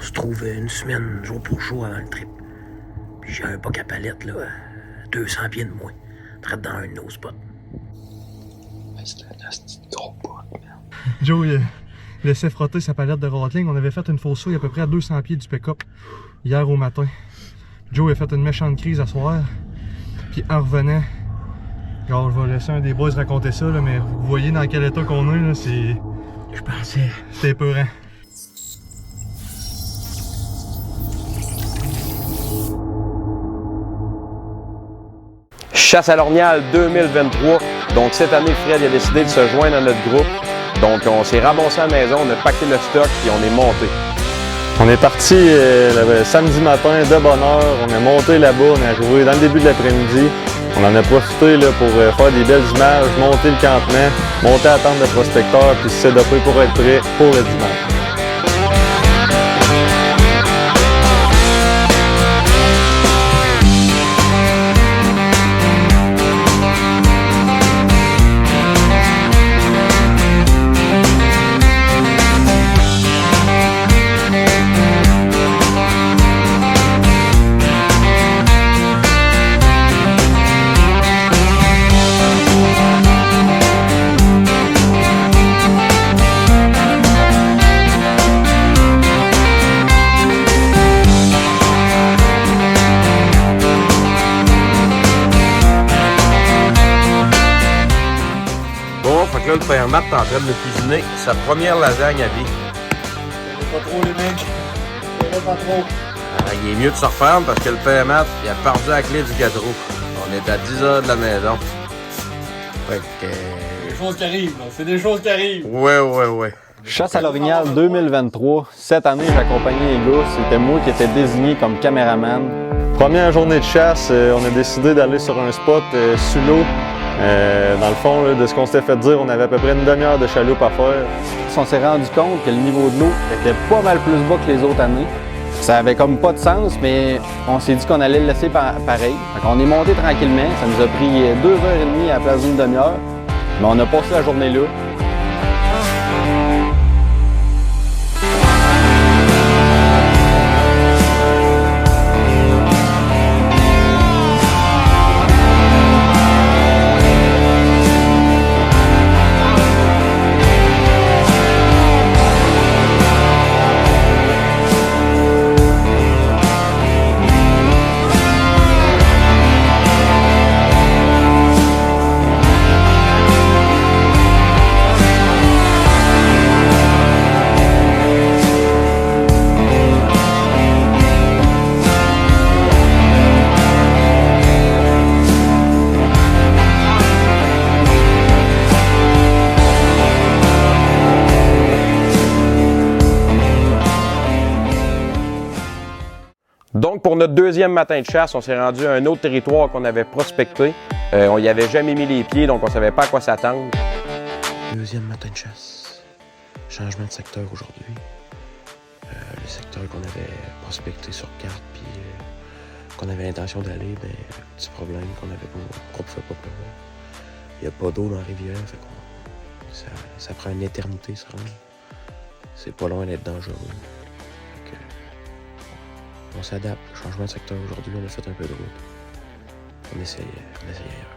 se trouve une semaine, jour pour jour avant le trip. Puis j'ai un bac à palette, là, à 200 pieds de moins. Traite dans un de nos spots. C'est un asti de gros bout, man. Joe, il laissait frotter sa palette de Rattling. On avait fait une fausse souille à peu près à 200 pieds du pick-up hier au matin. Joe a fait une méchante crise à soir. Puis en revenant, alors, je vais laisser un des boys raconter ça, là, mais vous voyez dans quel état qu'on est, là, c'est... Je pensais. C'était épeurant. Chasse à l'Ornial 2023. Donc cette année, Fred a décidé de se joindre à notre groupe. Donc on s'est ramassé à la maison, on a pacté le stock et on est monté. On est parti le samedi matin de bonne heure, on est monté là-bas, on est arrivé dans le début de l'après-midi. On en a profité là, pour faire des belles images, monter le campement, monter à la tente de prospecteurs puis se setuper pour être prêt pour le dimanche. Là, le père Matt est en train de me cuisiner sa première lasagne à vie. Pas trop les mecs, pas trop. Il est mieux de se reprendre parce que le père Matt, il a perdu la clé du gâteau. On est à 10 heures de la maison. Fait que... Des choses qui arrivent, là. C'est des choses qui arrivent. Ouais. Chasse à l'Orignal 2023. Cette année, j'accompagnais les gars. C'était moi qui étais désigné comme caméraman. Première journée de chasse, on a décidé d'aller sur un spot sous l'eau. Dans le fond, là, de ce qu'on s'était fait dire, on avait à peu près une demi-heure de chaloupe à faire. On s'est rendu compte que le niveau de l'eau était pas mal plus bas que les autres années. Ça avait comme pas de sens, mais on s'est dit qu'on allait le laisser pareil. Donc on est monté tranquillement. Ça nous a pris 2h30 à la place d'une demi-heure. Mais on a passé la journée là. Donc, pour notre deuxième matin de chasse, on s'est rendu à un autre territoire qu'on avait prospecté. On n'y avait jamais mis les pieds, donc on ne savait pas à quoi s'attendre. Deuxième matin de chasse. Changement de secteur aujourd'hui. Le secteur qu'on avait prospecté sur carte, puis qu'on avait l'intention d'aller, ben, petit problème qu'on pouvait pas pleuvoir. Il n'y a pas d'eau dans la rivière, fait que ça prend une éternité, ça. C'est pas loin d'être dangereux. On s'adapte. Changement de secteur aujourd'hui, on a fait un peu de route. On essaye ailleurs.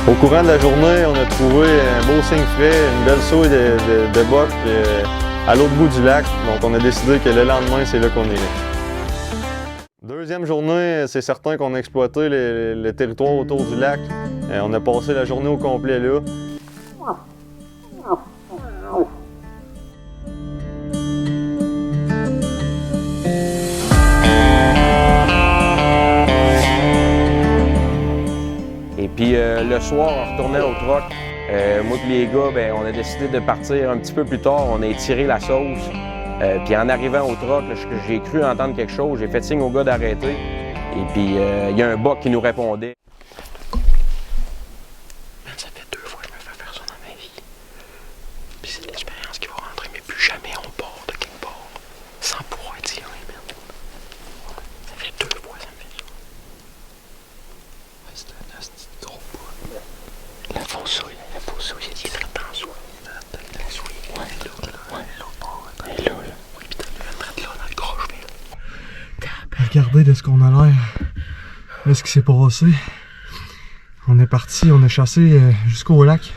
Au courant de la journée, on a trouvé un beau signe frais, une belle souille de boc à l'autre bout du lac. Donc on a décidé que le lendemain, c'est là qu'on irait. Deuxième journée, c'est certain qu'on a exploité le territoire autour du lac. On a passé la journée au complet là. le soir, en retournant au truck, moi et les gars, ben, on a décidé de partir un petit peu plus tard. On a étiré la sauce. Puis en arrivant au truck, j'ai cru entendre quelque chose. J'ai fait signe au gars d'arrêter. Et puis il y a un bug qui nous répondait. Ça fait 2 fois que je me fais faire ça dans ma vie. Puis c'est l'expérience qui va rentrer, mais plus jamais on part de quelque part sans pouvoir tirer, man. Ça fait 2 fois ça me fait ça. Ouais, c'est un asti de gros bout. La fausse souille, il est très dans soi. La souille, ouais, là. Et là. Oui, pis t'as le ventre là dans le gorge, mais. Regardez de ce qu'on a l'air. Là, ce qui s'est passé. On est parti, on a chassé jusqu'au lac.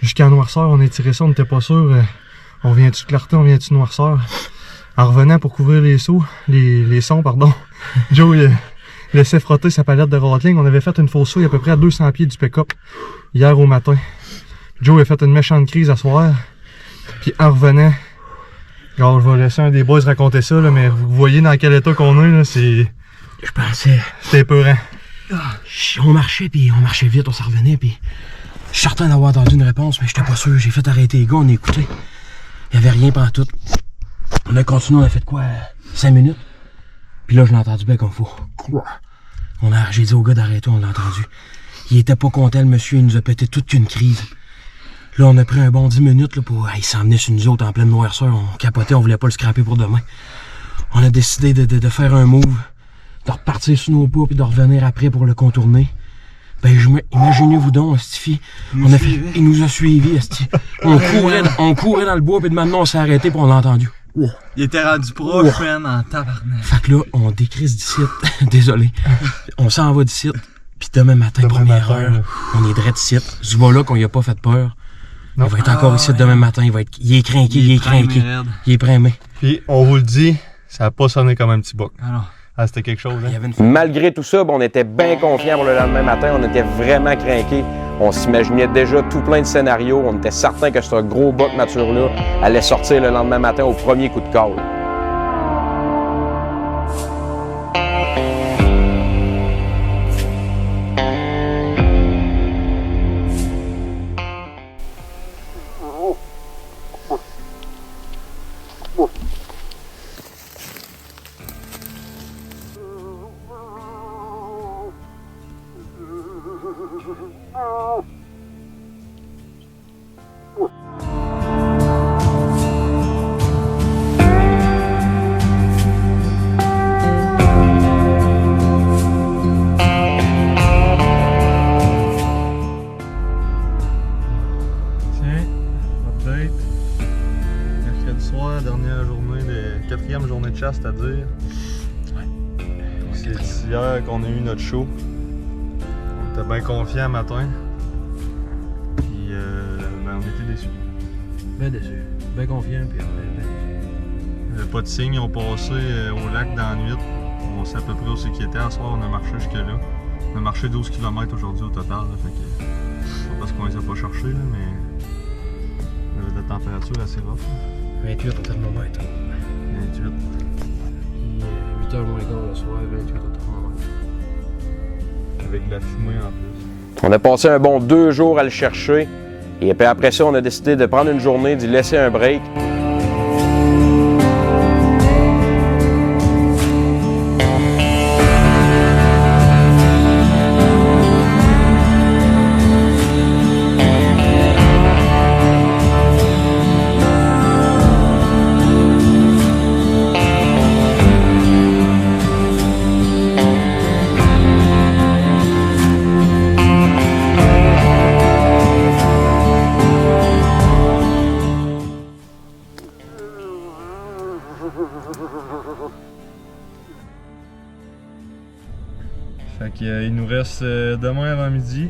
Jusqu'à Noirceur, on a tiré ça, on n'était pas sûr. On vient-tu de Clarté, on vient-tu de Noirceur. En revenant pour couvrir les sons, pardon, Joe laissait frotter sa palette de Rattling. On avait fait une fausse souille à peu près à 200 pieds du pick-up hier au matin. Joe a fait une méchante crise à soir. Puis en revenant, alors, je vais laisser un des boys raconter ça, là, mais vous voyez dans quel état qu'on est, là, c'est... Je pensais. C'était épeurant. On marchait vite, on s'en revenait, puis je suis certain d'avoir entendu une réponse, mais j'étais pas sûr. J'ai fait arrêter les gars, on a écouté. Il y avait rien pendant tout. On a continué, on a fait quoi? 5 minutes. Puis là, je l'ai entendu bien comme faut. J'ai dit au gars d'arrêter, on l'a entendu. Il était pas content, le monsieur, il nous a pété toute une crise. Là, on a pris un bon 10 minutes là, pour... il s'en venait sur nous autres en pleine noirceur. On capotait, on voulait pas le scraper pour demain. On a décidé de faire un move, de repartir sur nos pas puis de revenir après pour le contourner. Ben, imaginez-vous donc, Stifi. Il nous a suivis, Esti. On courait dans le bois puis de maintenant on s'est arrêté puis on l'a entendu. Il était rendu proche, man, en tabarnak. Fait que là, on décrise d'ici. Désolé. On s'en va d'ici. Puis demain matin, première heure, on est direct d'ici. Ce gars-là qu'on y a pas fait peur. Non. Il va être encore ici demain matin. Il est craqué, il est craqué. Il est primé. Puis, on vous le dit, ça a pas sonné comme un petit bouc. Alors, Ah, c'était quelque chose, hein? Il y avait une... Malgré tout ça, ben, on était bien confiants pour le lendemain matin. On était vraiment craqués. On s'imaginait déjà tout plein de scénarios. On était certain que ce gros buck nature-là allait sortir le lendemain matin au premier coup de call. Quatrième journée de chasse, c'est-à-dire. Ouais. C'est hier qu'on a eu notre show. On était bien confiants matin. Puis on était déçus. Bien déçu. Bien confiant, puis on est bien déçu. Il n'y avait pas de signe, ils ont passé au lac dans la nuit. On sait à peu près où c'est qu'il était. À soir, on a marché jusque-là. On a marché 12 km aujourd'hui au total. Là, fait que, c'est pas parce qu'on les a pas cherchés, là, mais il y avait de la température assez rough. 28 au thermomètre. 28. 8h moins quart le soir, 28 au thermomètre. Avec de la fumée en plus. On a passé un bon 2 jours à le chercher. Et puis après ça, on a décidé de prendre une journée, d'y laisser un break. Fait qu'il nous reste demain avant midi.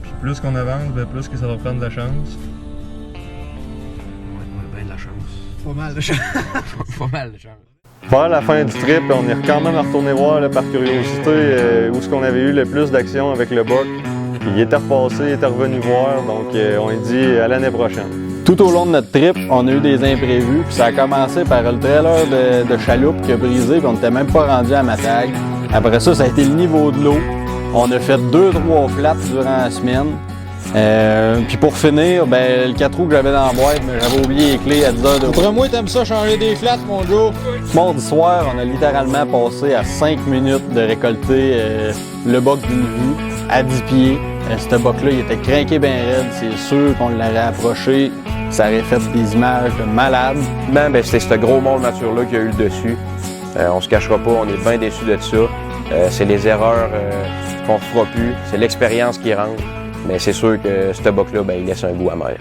Puis plus qu'on avance, ben plus que ça va prendre de la chance. Ouais, bien de la chance. pas mal de chance. Pas mal de chance. Vers la fin du trip, on est quand même retourné voir là, par curiosité où est-ce qu'on avait eu le plus d'action avec le buck. Puis il était repassé, il était revenu voir, donc on lui dit à l'année prochaine. Tout au long de notre trip, on a eu des imprévus, puis ça a commencé par le trailer de chaloupe qui a brisé, puis on n'était même pas rendu à Matag. Après ça, ça a été le niveau de l'eau. On a fait 2-3 flats durant la semaine. Puis pour finir, ben, le 4 roues que j'avais dans la boîte, mais j'avais oublié les clés à 10 h de route. Après moi, t'aimes ça changer des flats, mon Joe? Mardi soir, on a littéralement passé à 5 minutes de récolter le boc d'une vue à 10 pieds. Ce boc-là, il était crinqué bien raide. C'est sûr qu'on l'aurait approché. Ça aurait fait des images de malades. Ben, c'est ce gros monde nature-là qui a eu le dessus. On se cachera pas, on est bien déçus de ça. C'est les erreurs qu'on ne fera plus. C'est l'expérience qui rentre. Mais c'est sûr que ce boc-là, ben, il laisse un goût amer.